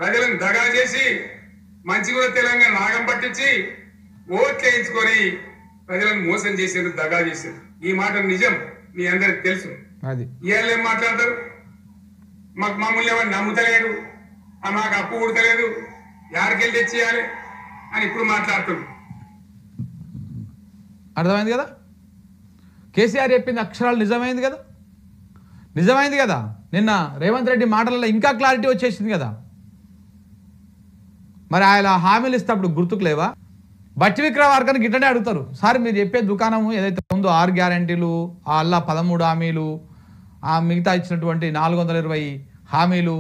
ప్రజలను దగా చేసి మంచిగా తెలంగాణ నాగం పట్టించి ఓట్లు వేయించుకొని ప్రజలను మోసం చేసేది, దగా చేసేది. ఈ మాట నిజం, మీ అందరికి తెలుసు. ఇవాళ ఏం మాట్లాడతారు? మమ్మల్ని ఎవరు నమ్ముతలేరు, మాకు అప్పు పుడతలేదు, యాడికెళ్ళి తెచ్చేయాలి అని ఇప్పుడు మాట్లాడుతున్నారు. అర్థమైంది కదా? కేసీఆర్ చెప్పింది అక్షరాలు నిజమైంది కదా, నిజమైంది కదా. నిన్న రేవంత్ రెడ్డి మాటలలో ఇంకా క్లారిటీ వచ్చేసింది కదా. మరి ఆయన హామీలు ఇస్తేప్పుడు గుర్తుకు లేవా? బట్టి విక్రమార్కని గిట్టనే అడుగుతారు, సార్ మీరు చెప్పే దుకాణము ఏదైతే ఉందో 6 గ్యారంటీలు, అల్లా 13 హామీలు, మిగతా ఇచ్చినటువంటి 420 హామీలు,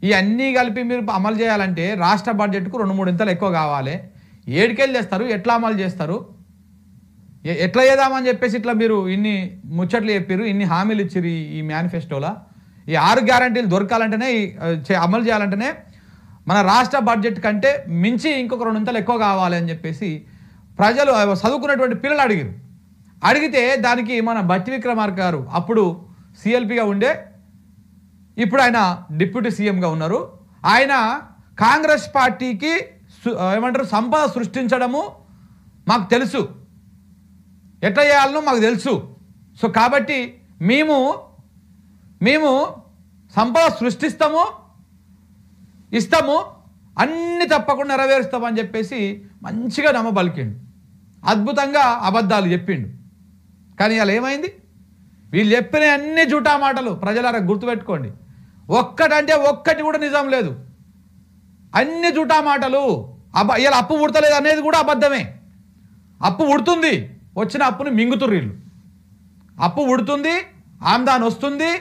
ఇవన్నీ కలిపి మీరు అమలు చేయాలంటే రాష్ట్ర బడ్జెట్కు 2-3 ఇంతలు ఎక్కువ కావాలి. ఏడికెళ్ళి చేస్తారు, ఎట్లా అమలు చేస్తారు, ఎట్లా చేద్దామని చెప్పేసి ఇట్లా మీరు ఇన్ని ముచ్చట్లు చెప్పారు, ఇన్ని హామీలు ఇచ్చిరు ఈ మేనిఫెస్టోలో. ఈ 6 గ్యారంటీలు దొరకాలంటేనే, అమలు చేయాలంటేనే మన రాష్ట్ర బడ్జెట్ కంటే మించి ఇంకొక 2 ఇంతలు ఎక్కువ కావాలి అని చెప్పేసి ప్రజలు, చదువుకున్నటువంటి పిల్లలు అడిగితే దానికి మన బట్టి విక్రమార్క గారు అప్పుడు సిఎల్పిగా ఉండే, ఇప్పుడు ఆయన డిప్యూటీ సీఎంగా ఉన్నారు. ఆయన కాంగ్రెస్ పార్టీకి ఏమంటారు సంపద సృష్టించడము మాకు తెలుసు, ఎట్లా చేయాలనో మాకు తెలుసు. సో కాబట్టి మేము సంపద సృష్టిస్తాము, ఇస్తాము, అన్ని తప్పకుండా నెరవేరుస్తామని చెప్పేసి మంచిగా నమ్మబలికిండు, అద్భుతంగా అబద్ధాలు చెప్పిండు. కానీ ఇలా ఏమైంది? వీళ్ళు చెప్పిన అన్ని జూటా మాటలు ప్రజలారా గుర్తుపెట్టుకోండి. ఒక్కటంటే ఒక్కటి కూడా నిజం లేదు, అన్ని జూటా మాటలు. ఇలా అప్పు పుడతలేదు అనేది కూడా అబద్ధమే. అప్పు పుడుతుంది, వచ్చిన అప్పుని మింగుతుర్రు వీళ్ళు. అప్పు పుడుతుంది, ఆమ్దాన్ వస్తుంది.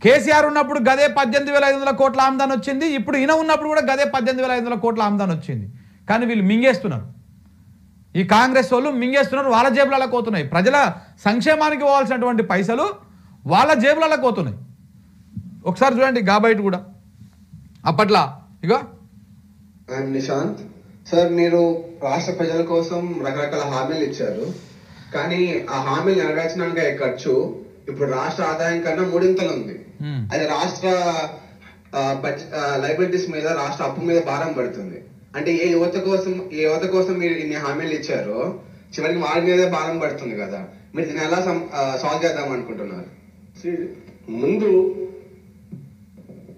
కేసీఆర్ ఉన్నప్పుడు గదే 18,500 కోట్ల ఆమ్దాన్ వచ్చింది, ఇప్పుడు ఈయన ఉన్నప్పుడు కూడా గదే 18,500 కోట్ల ఆమ్దాన్ వచ్చింది. కానీ వీళ్ళు మింగేస్తున్నారు, ఈ కాంగ్రెస్ వాళ్ళు మింగేస్తున్నారు, వాళ్ళ జేబులలో పోతున్నాయి. ప్రజల సంక్షేమానికి పోవాల్సినటువంటి పైసలు వాళ్ళ జేబులలో పోతున్నాయి. ఒకసారి చూడండి గాబైట్ కూడా అప్పట్లో. ఇగో నిశాంత్ సార్, మీరు రాష్ట్ర ప్రజల కోసం రకరకాల హామీలు ఇచ్చారు, కానీ ఆ హామీలు నెరవేర్చడానికి అయ్యే ఖర్చు ఇప్పుడు రాష్ట్ర ఆదాయం కన్నా 3 ఇంతలు ఉంది. అది రాష్ట్ర లైబిలిటీస్ మీద, రాష్ట్ర అప్పు మీద భారం పడుతుంది. అంటే ఏ యువత కోసం మీరు ఇన్ని హామీలు ఇచ్చారో చివరికి వారి మీదే భారం పడుతుంది కదా. మీరు దీన్ని ఎలా సాల్వ్ చేద్దాం అనుకుంటున్నారు? ముందు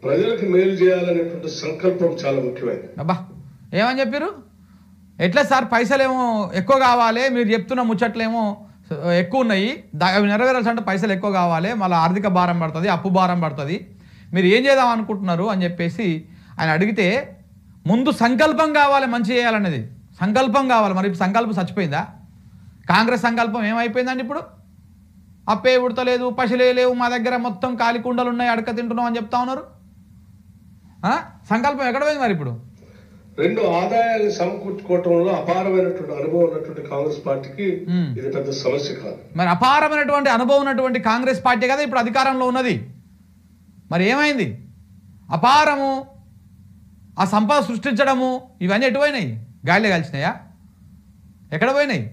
ప్రజలకు మేలు చేయాలనేటువంటి సంకల్పం చాలా ముఖ్యమైనది. అబ్బా ఏమని చెప్పారు? ఎట్లా సార్ పైసలేమో ఎక్కువ కావాలి, మీరు చెప్తున్న ముచ్చట్లేమో ఎక్కువ ఉన్నాయి, అవి నెరవేరాల్సి పైసలు ఎక్కువ కావాలి, మళ్ళీ ఆర్థిక భారం పడుతుంది, అప్పు భారం పడుతుంది, మీరు ఏం చేద్దాం అనుకుంటున్నారు అని చెప్పేసి ఆయన అడిగితే, ముందు సంకల్పం కావాలి, మంచి చేయాలనేది సంకల్పం కావాలి. మరి ఇప్పుడు సంకల్పం చచ్చిపోయిందా? కాంగ్రెస్ సంకల్పం ఏమైపోయిందండి? ఇప్పుడు అప్పే ఉడతలేదు, పశులే లేవు, మా దగ్గర మొత్తం ఖాళీ కుండలు ఉన్నాయి, అడక తింటున్నాం అని చెప్తా ఉన్నారు. సంకల్పం ఎక్కడ పోయింది మరి? ఇప్పుడు 2 ఆదాయాన్ని సమకూర్చుకోవటంలో అపారమైనటువంటి అనుభవం ఉన్నటువంటి కాంగ్రెస్ పార్టీకి ఇది పెద్ద సమస్య కాదు. మరి అపారమైనటువంటి అనుభవం ఉన్నటువంటి కాంగ్రెస్ పార్టీ కదా ఇప్పుడు అధికారంలో ఉన్నది. మరి ఏమైంది? అపారము, ఆ సంపద సృష్టించడము, ఇవన్నీ ఎటు పోయినాయి? గాలిలో కలిసినాయా? ఎక్కడ పోయినాయి?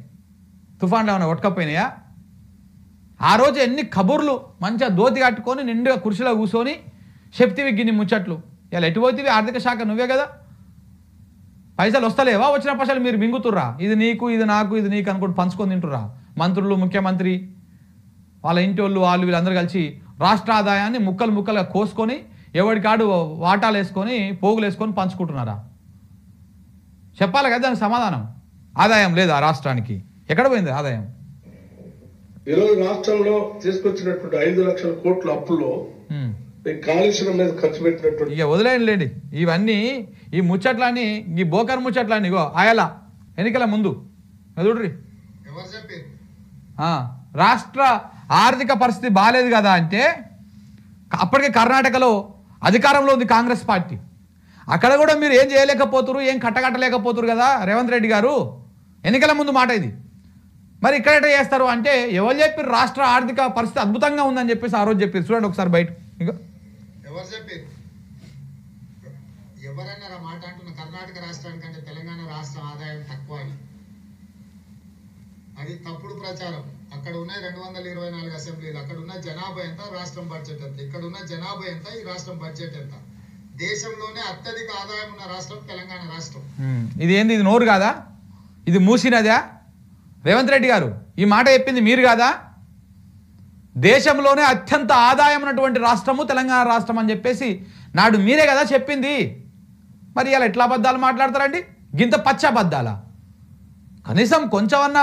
తుఫాన్లో ఏమైనా కొట్టుకపోయినాయా? ఆ రోజు ఎన్ని కబుర్లు, మంచిగా దోతి కట్టుకొని నిండుగా కుర్చీలో కూర్చొని చెప్తివి గిన్ని ముచ్చట్లు. ఇలా ఎటు పోతివి? ఆర్థిక శాఖ నువ్వే కదా. పైసలు వస్తలేవా? వచ్చిన పైసలు మీరు మింగుతుర్రా? ఇది నీకు, ఇది నాకు, ఇది నీకు అనుకుంటూ పంచుకొని తింటుర్రా? మంత్రులు, ముఖ్యమంత్రి, వాళ్ళ ఇంటి వాళ్ళు వీళ్ళందరూ కలిసి రాష్ట్ర ఆదాయాన్ని ముక్కలుగా కోసుకొని ఎవడికాడు వాటాలు వేసుకొని, పోగులు వేసుకొని పంచుకుంటున్నారా? చెప్పాలి కదా దానికి సమాధానం. ఆదాయం లేదా రాష్ట్రానికి? ఎక్కడ పోయింది ఆదాయం? ఈరోజు రాష్ట్రంలో తీసుకొచ్చినటువంటి 5 లక్షల కోట్ల అప్పుల్లో కాలుష్యం మీద ఖర్చు పెట్టినట్టు ఇక వదిలేండి. ఇవన్నీ ఈ ముచ్చట్లని, ఈ బోకర్ ముచ్చట్లని ఇగో ఆయలా ఎన్నికల ముందు చూడ్రి, రాష్ట్ర ఆర్థిక పరిస్థితి బాగాలేదు కదా అంటే, అప్పటికే కర్ణాటకలో అధికారంలో ఉంది కాంగ్రెస్ పార్టీ, అక్కడ కూడా మీరు ఏం చేయలేకపోతురు, ఏం కట్టలేకపోతురు కదా రేవంత్ రెడ్డి గారు. ఎన్నికల ముందు మాట ఇది. మరి ఇక్కడ ఎట్లా చేస్తారు అంటే, ఎవరు చెప్పారు రాష్ట్ర ఆర్థిక పరిస్థితి అద్భుతంగా ఉందని చెప్పేసి ఆ రోజు చెప్పారు. చూడండి ఒకసారి బయట. ఇక ఎవరు చెప్పారు? ఎవరన్నా మాట అంటున్న కర్ణాటక రాష్ట్రానికంటే తెలంగాణ రాష్ట్ర ఆదాయం తక్కువ అని. అది తప్పుడు ప్రచారం. అక్కడ ఉన్న 224 అసెంబ్లీలు, అక్కడ ఉన్న జనాభా ఎంత, రాష్ట్రం బడ్జెట్ ఎంత, ఇక్కడ ఉన్న జనాభా ఎంత, ఈ రాష్ట్రం బడ్జెట్ ఎంత. దేశంలోనే అత్యధిక ఆదాయం ఉన్న రాష్ట్రం తెలంగాణ రాష్ట్రం. ఇది ఏంది? ఇది నోరు కాదా? ఇది మూసినదా? రేవంత్ రెడ్డి గారు ఈ మాట చెప్పింది మీరు కాదా? దేశంలోనే అత్యంత ఆదాయం ఉన్నటువంటి రాష్ట్రము తెలంగాణ రాష్ట్రం అని చెప్పేసి నాడు మీరే కదా చెప్పింది. మరి ఇలా ఎట్లా అబద్ధాలు మాట్లాడతారండి? గింత పచ్చ అబద్ధాలా? కనీసం కొంచెమన్నా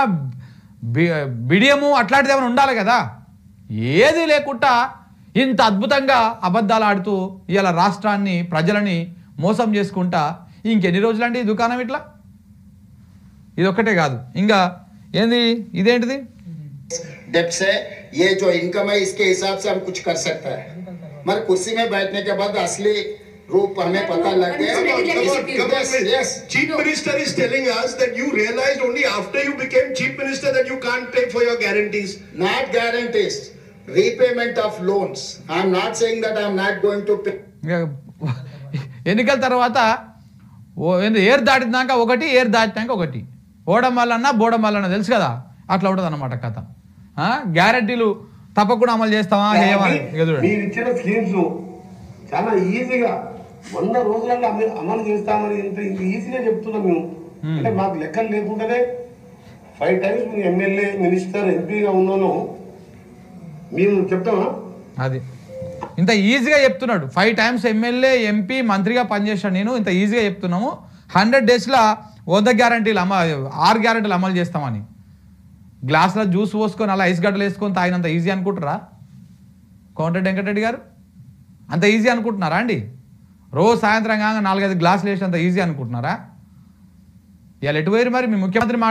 బిడియము అట్లాంటిది ఏమైనా ఉండాలి కదా. ఏది లేకుండా ఇంత అద్భుతంగా అబద్ధాలు ఆడుతూ ఇలా రాష్ట్రాన్ని ప్రజలని మోసం చేసుకుంటా ఇంకెన్ని రోజులండి ఈ దుకాణం ఇట్లా? ఇది ఒక్కటే కాదు, ఇంకా ఏంది? ఇదేంటిది? डेप्ट से ये जो इनकम है इसके हिसाब से हम कुछ कर सकते हैं, मगर कुर्सी में बैठने के बाद असली रूप हमें पता लग गया. Yes. Chief Minister is telling us that you realized only after you became Chief Minister that you can't pay for your guarantees. Not guarantees, repayment of loans. I am not saying that I am not going to pay. ఎన్నికల తర్వాత ఏర్ దాటినాక ఒకటి, ఏర్ దాటినాక ఒకటి, ఓడం వల్లన్నా బోడం వల్లన్నా తెలుసు కదా, అట్లా ఉంటుంది అన్నమాట కథ. గ్యారంటీలు తప్పకుండా అమలు చేస్తామా చేయమని మీరు ఇచ్చిన స్కీమ్స్ చాలా ఈజీగా 100 రోజులలో అమలు చేస్తామని ఇంత ఈజీగా చెప్తున్నాం మేము. అంటే మాకు లెక్కలు లేకుండానే 5 times మీరు ఎమ్మెల్యే, మినిస్టర్, ఎంపీగా ఉన్నాను మేము చెప్తామా? అది ఇంత ఈజీగా చెప్తున్నాడు. 5 times ఎమ్మెల్యే, ఎంపీ, మంత్రిగా పనిచేశాను నేను. ఇంత ఈజీగా చెప్తున్నాము 100 daysలో 100 గ్యారంటీలు 6 గ్యారంటీలు అమలు చేస్తామని. గ్లాసులో జ్యూస్ పోసుకొని అలా ఐస్ గడ్డలు వేసుకొని తాగినంత ఈజీ అనుకుంటారా కోమటిరెడ్డి వెంకటరెడ్డి గారు? అంత ఈజీ అనుకుంటున్నారా అండి? రోజు సాయంత్రం కాగా 4-5 గ్లాసులు వేసినంత ఈజీ అనుకుంటున్నారా? ఇవాళ ఎటు పోయారు మరి మీ ముఖ్యమంత్రి మాట